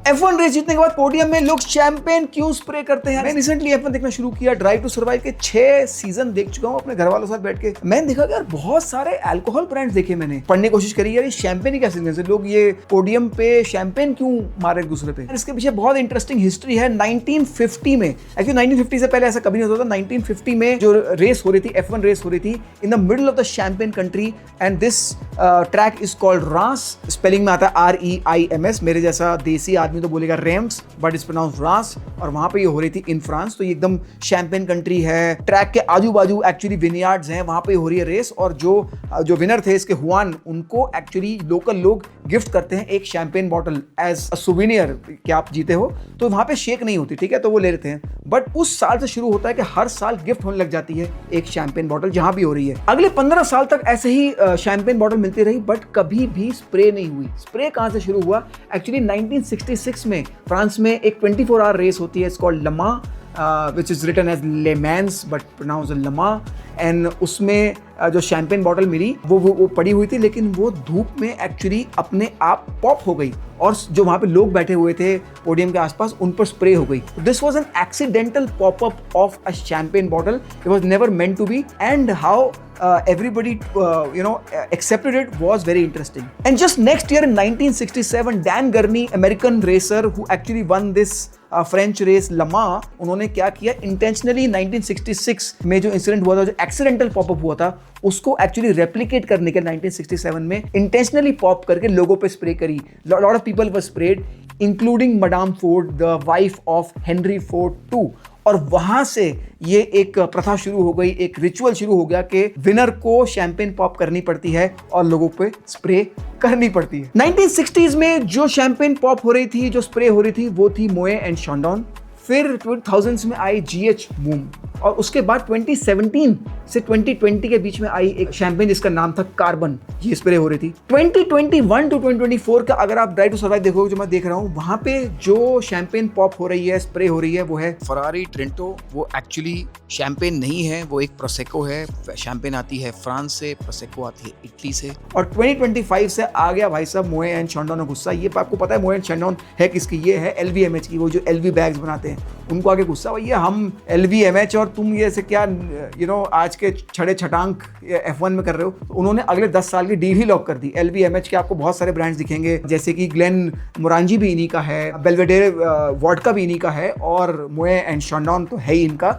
F1 race जीतने के बाद पोडियम में लोग शैंपेन क्यों स्प्रे करते हैं? मैं रिसेंटली F1 देखना शुरू किया, ड्राइव टू सर्वाइव के 6 सीजन देख चुका हूँ अपने घर वालों के साथ बैठ के। मैंने देखा कि यार बहुत सारे अल्कोहल ब्रांड्स देखे, मैंने पढ़ने की कोशिश करी यार ये शैंपेन ही कैसे से लोग ये पोडियम पे शैंपेन क्यों मारे एक दूसरे पे। इसके पीछे बहुत इंटरेस्टिंग हिस्ट्री है। 1950 में, एक्चुअली 1950 से पहले ऐसा कभी नहीं होता था। 1950 में जो रेस हो रही थी, F1 रेस हो रही थी in the middle of the champagne country, and this track is called रास। स्पेलिंग में आता है REIMS। मेरे जैसा देसी आदमी तो बोलेगा रेम्स, बट इट्स प्रोनाउंस्ड रास। और वहां पे ये हो रही थी इन फ्रांस। तो ये एकदम शैंपेन कंट्री है। ट्रैक के आजू बाजू एक्चुअली विनयार्ड्स हैं, वहां पे हो रही है रेस। और जो विनर थे इसके हुआन, उनको एक्चुअली लोकल लोग गिफ्ट करते हैं एक champagne bottle as a souvenir कि आप जीते हो। तो वहां पे शेक नहीं होती, ठीक है, तो वो ले लेते हैं। बट उस साल से शुरू होता है कि हर साल गिफ्ट होने लग जाती है एक शैंपेन बॉटल जहां भी हो रही है। अगले 15 साल तक ऐसे ही शैंपेन बॉटल मिलती रही, बट कभी भी स्प्रे नहीं हुई। स्प्रे कहां से शुरू हुआ? एक्चुअली 1966 में फ्रांस में एक 24 आवर रेस होती है, it's called Le Mans, which is written as Le Mans but pronounced as Le Mans। And उसमें जो शैंपेन बॉटल मिली वो पड़ी हुई थी, लेकिन वो धूप में एक्चुअली अपने आप पॉप हो गई और जो वहां पे लोग बैठे हुए थे पोडियम के आसपास उन पर स्प्रे हो गई। This was an accidental popup of a champagne bottle. It was never meant to be, and how everybody accepted it was very interesting. And just next year in 1967, Dan Gurney, American racer who actually won this French race Le Mans, उन्होंने क्या किया, intentionally 1966 में जो incident हुआ था, जो accidental popup हुआ था, उसको एक्चुअली रेप्लिकेट करने के 1967 में इंटेंशनली पॉप करके लोगों पे स्प्रे करी। Lot of people were sprayed, including madam Ford, the wife of Henry Ford too. और वहां से ये एक प्रथा शुरू हो गई, एक रिचुअल शुरू हो गया कि विनर को शैंपेन पॉप करनी पड़ती है और लोगों पे स्प्रे करनी पड़ती है। 1960s में जो शैंपेन पॉप हो रही थी, जो स्प्रे हो रही थी, वो थी मोए एंड शॉन्डॉन। फिर 2000s में आई GH मूम, और उसके बाद 2017 से 2020 के बीच में आई एक शैंपेन जिसका नाम था कार्बन, ये स्प्रे हो रही थी। 2021 टू 2024 का अगर आप ड्राइव टू सर्वाइव देखोगे, जो मैं देख रहा हूँ, वहां पे जो शैंपेन पॉप हो रही है, स्प्रे हो रही है, वो है फरारी ट्रेंटो। वो एक्चुअली शैंपेन नहीं है, वो एक प्रोसेको है। शैंपेन आती है फ्रांस से, प्रोसेको आती है इटली से। और 2025 से आ गया भाई साहब मोए एंड शॉन्डॉन का गुस्सा। ये आपको पता है मोए एंड शॉन्डॉन है किसकी? ये है LVMH की। वो जो LV बैग्स बनाते हैं, उनको आगे गुस्सा, भैया हम LVMH और तुम ये से क्या आज के छड़े छटांक F1 में कर रहे हो। तो उन्होंने अगले 10 साल की डील ही लॉक कर दी। LVMH के आपको बहुत सारे ब्रांड्स दिखेंगे, जैसे कि ग्लेन मोरांजी भी इन्हीं का है, बेल्वेडेरे वोडका भी इन्हीं का है, और मोए एंड शॉन्डॉन तो है ही इनका।